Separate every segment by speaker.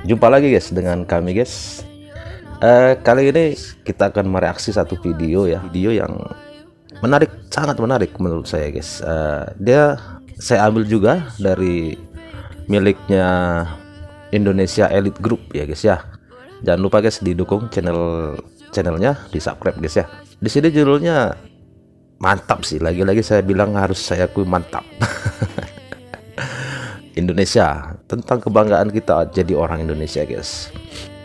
Speaker 1: Jumpa lagi guys dengan kami guys. Kali ini kita akan mereaksi satu video ya, video yang menarik, sangat menarik menurut saya guys. Dia saya ambil juga dari miliknya Indonesia Elite Group ya guys ya. Jangan lupa guys didukung channelnya, di subscribe guys ya. Di sini judulnya mantap sih, lagi-lagi saya bilang harus saya akui mantap. Indonesia, tentang kebanggaan kita jadi orang Indonesia guys.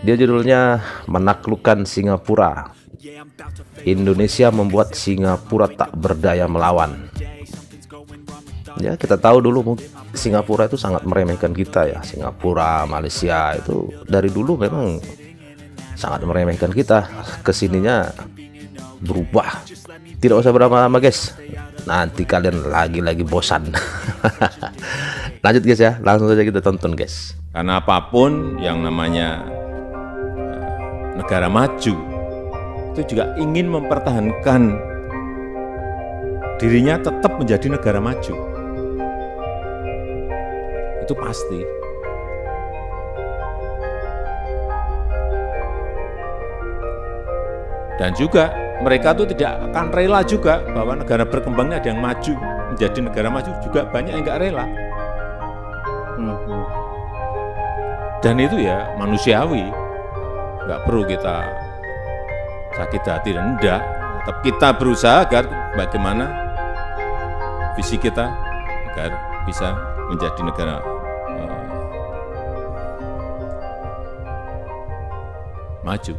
Speaker 1: Dia judulnya menaklukkan Singapura. Indonesia membuat Singapura tak berdaya melawan. Ya, kita tahu dulu Singapura itu sangat meremehkan kita ya. Singapura, Malaysia itu dari dulu memang sangat meremehkan kita. Kesininya berubah. Tidak usah berlama-lama guys, nanti kalian lagi bosan. Lanjut guys ya, langsung saja kita tonton guys.
Speaker 2: Karena apapun yang namanya negara maju itu juga ingin mempertahankan dirinya tetap menjadi negara maju. Itu pasti. Dan juga mereka tuh tidak akan rela juga bahwa negara berkembang ini ada yang maju menjadi negara maju, juga banyak yang nggak rela. Dan itu ya manusiawi, nggak perlu kita sakit hati dan enggak. Tapi kita berusaha agar bagaimana visi kita agar bisa menjadi negara maju.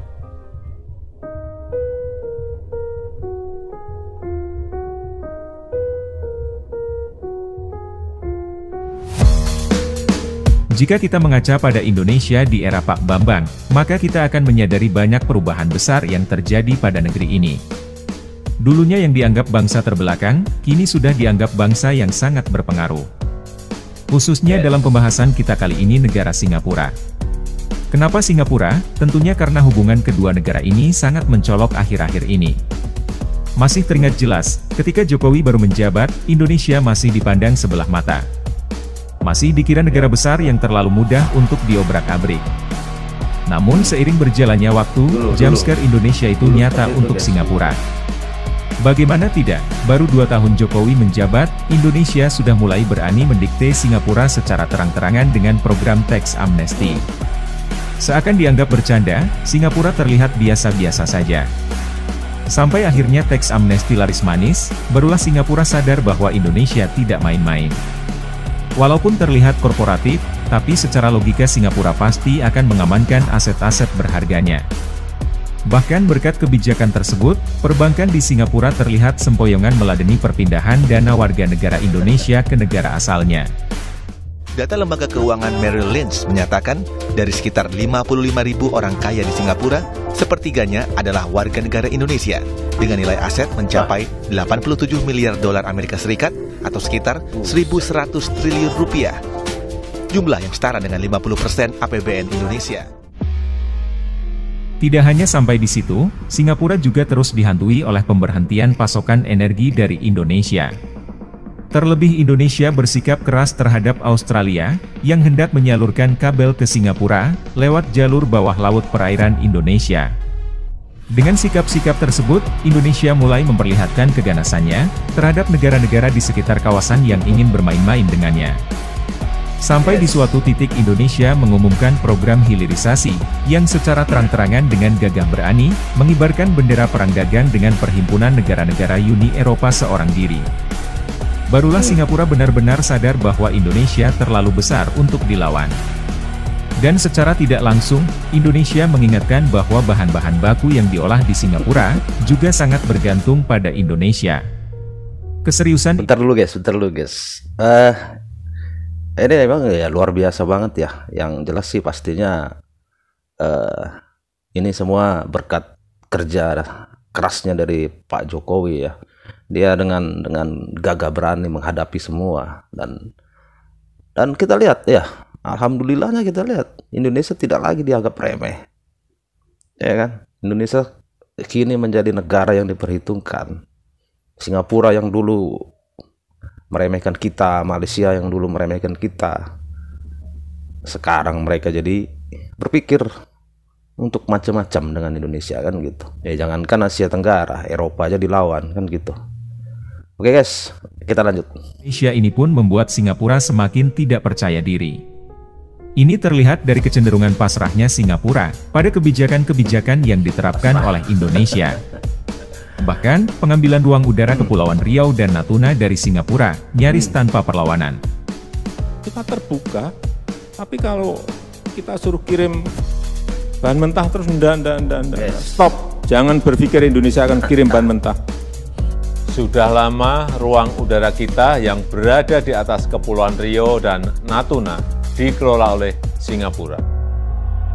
Speaker 3: Jika kita mengaca pada Indonesia di era Pak Bambang, maka kita akan menyadari banyak perubahan besar yang terjadi pada negeri ini. Dulunya yang dianggap bangsa terbelakang, kini sudah dianggap bangsa yang sangat berpengaruh. Khususnya dalam pembahasan kita kali ini negara Singapura. Kenapa Singapura? Tentunya karena hubungan kedua negara ini sangat mencolok akhir-akhir ini. Masih teringat jelas, ketika Jokowi baru menjabat, Indonesia masih dipandang sebelah mata. Masih dikira negara besar yang terlalu mudah untuk diobrak-abrik. Namun seiring berjalannya waktu, jumpscare Indonesia itu nyata untuk Singapura. Bagaimana tidak, baru 2 tahun Jokowi menjabat, Indonesia sudah mulai berani mendikte Singapura secara terang-terangan dengan program tax amnesty. Seakan dianggap bercanda, Singapura terlihat biasa-biasa saja. Sampai akhirnya tax amnesty laris manis, barulah Singapura sadar bahwa Indonesia tidak main-main. Walaupun terlihat korporatif, tapi secara logika Singapura pasti akan mengamankan aset-aset berharganya. Bahkan berkat kebijakan tersebut, perbankan di Singapura terlihat sempoyongan meladeni perpindahan dana warga negara Indonesia ke negara asalnya.
Speaker 4: Data lembaga keuangan Merrill Lynch menyatakan, dari sekitar 55.000 orang kaya di Singapura, sepertiganya adalah warga negara Indonesia, dengan nilai aset mencapai 87 miliar dolar Amerika Serikat atau sekitar 1.100 triliun rupiah. Jumlah yang setara dengan 50% APBN Indonesia.
Speaker 3: Tidak hanya sampai di situ, Singapura juga terus dihantui oleh pemberhentian pasokan energi dari Indonesia. Terlebih Indonesia bersikap keras terhadap Australia, yang hendak menyalurkan kabel ke Singapura, lewat jalur bawah laut perairan Indonesia. Dengan sikap-sikap tersebut, Indonesia mulai memperlihatkan keganasannya terhadap negara-negara di sekitar kawasan yang ingin bermain-main dengannya. Sampai di suatu titik Indonesia mengumumkan program hilirisasi, yang secara terang-terangan dengan gagah berani, mengibarkan bendera perang dagang dengan Perhimpunan Negara-Negara Uni Eropa seorang diri. Barulah Singapura benar-benar sadar bahwa Indonesia terlalu besar untuk dilawan. Dan secara tidak langsung, Indonesia mengingatkan bahwa bahan-bahan baku yang diolah di Singapura, juga sangat bergantung pada Indonesia. Keseriusan...
Speaker 1: Bentar dulu guys. Ini memang ya luar biasa banget ya. Yang jelas sih pastinya ini semua berkat kerja kerasnya dari Pak Jokowi ya. Dia dengan gagah berani menghadapi semua, dan kita lihat ya, alhamdulillahnya kita lihat Indonesia tidak lagi dianggap remeh, ya kan? Indonesia kini menjadi negara yang diperhitungkan. Singapura yang dulu meremehkan kita, Malaysia yang dulu meremehkan kita, sekarang mereka jadi berpikir untuk macam-macam dengan Indonesia kan gitu. Ya jangankan Asia Tenggara, Eropa aja dilawan kan gitu. Oke guys, kita lanjut.
Speaker 3: Indonesia ini pun membuat Singapura semakin tidak percaya diri. Ini terlihat dari kecenderungan pasrahnya Singapura pada kebijakan-kebijakan yang diterapkan oleh Indonesia. Bahkan, pengambilan ruang udara Kepulauan Riau dan Natuna dari Singapura nyaris tanpa perlawanan.
Speaker 2: Kita terbuka, tapi kalau kita suruh kirim bahan mentah terus enggak. Stop, jangan berpikir Indonesia akan kirim bahan mentah. Sudah lama ruang udara kita yang berada di atas Kepulauan Riau dan Natuna dikelola oleh Singapura.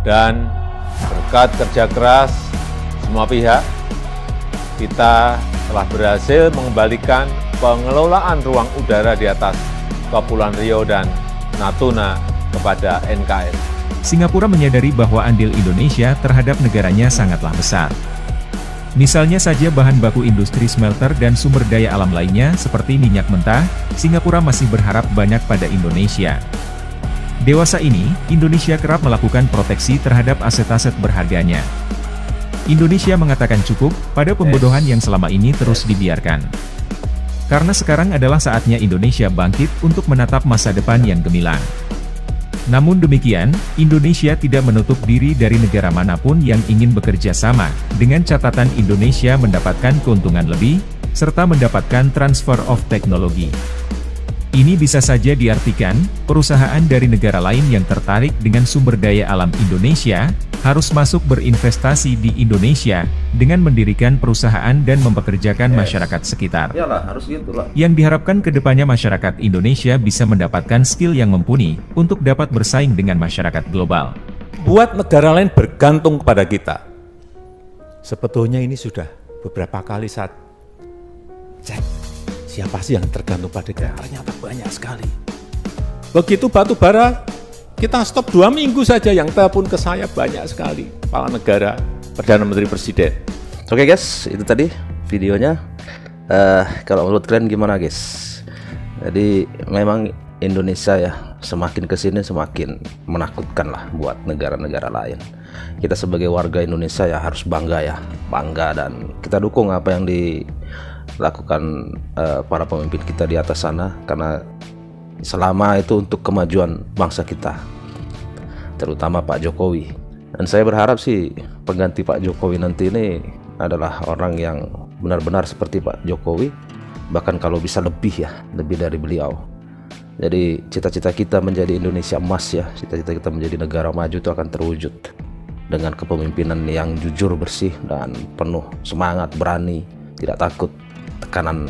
Speaker 2: Dan berkat kerja keras semua pihak, kita telah berhasil mengembalikan pengelolaan ruang udara di atas Kepulauan Riau dan Natuna kepada NKRI.
Speaker 3: Singapura menyadari bahwa andil Indonesia terhadap negaranya sangatlah besar. Misalnya saja bahan baku industri smelter dan sumber daya alam lainnya seperti minyak mentah, Singapura masih berharap banyak pada Indonesia. Dewasa ini, Indonesia kerap melakukan proteksi terhadap aset-aset berharganya. Indonesia mengatakan cukup pada pembodohan yang selama ini terus dibiarkan. Karena sekarang adalah saatnya Indonesia bangkit untuk menatap masa depan yang gemilang. Namun demikian, Indonesia tidak menutup diri dari negara manapun yang ingin bekerja sama, dengan catatan Indonesia mendapatkan keuntungan lebih, serta mendapatkan transfer of teknologi. Ini bisa saja diartikan, perusahaan dari negara lain yang tertarik dengan sumber daya alam Indonesia, harus masuk berinvestasi di Indonesia, dengan mendirikan perusahaan dan mempekerjakan masyarakat sekitar.
Speaker 1: Iyalah, harus gitu lah.
Speaker 3: Yang diharapkan kedepannya masyarakat Indonesia bisa mendapatkan skill yang mumpuni, untuk dapat bersaing dengan masyarakat global.
Speaker 2: Buat negara lain bergantung kepada kita. Sebetulnya ini sudah beberapa kali saat cek. Siapa sih yang tergantung pada kita? Ternyata banyak sekali. Begitu batu bara, kita stop 2 minggu saja, yang telepon ke saya banyak sekali. Kepala negara, Perdana Menteri, Presiden.
Speaker 1: Oke guys, itu tadi videonya. Kalau menurut kalian gimana guys? Jadi memang Indonesia ya, semakin kesini semakin menakutkan lah buat negara-negara lain. Kita sebagai warga Indonesia ya harus bangga dan kita dukung apa yang dilakukan para pemimpin kita di atas sana, karena selama itu untuk kemajuan bangsa kita, terutama Pak Jokowi. Dan saya berharap sih pengganti Pak Jokowi nanti ini adalah orang yang benar-benar seperti Pak Jokowi, bahkan kalau bisa lebih dari beliau. Jadi cita-cita kita menjadi Indonesia emas ya, cita-cita kita menjadi negara maju itu akan terwujud dengan kepemimpinan yang jujur, bersih, dan penuh semangat, berani, tidak takut tekanan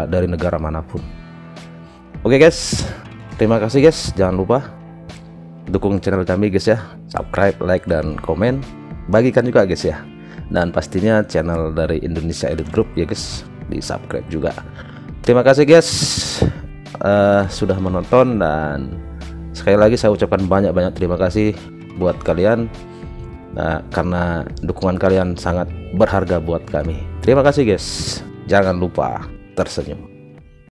Speaker 1: dari negara manapun. Oke guys, terima kasih guys. Jangan lupa dukung channel kami guys ya, subscribe, like, dan komen. Bagikan juga guys ya. Dan pastinya channel dari Indonesia Elite Group ya guys, di subscribe juga. Terima kasih guys sudah menonton, dan sekali lagi saya ucapkan banyak-banyak terima kasih buat kalian, karena dukungan kalian sangat berharga buat kami. Terima kasih guys. Jangan lupa tersenyum.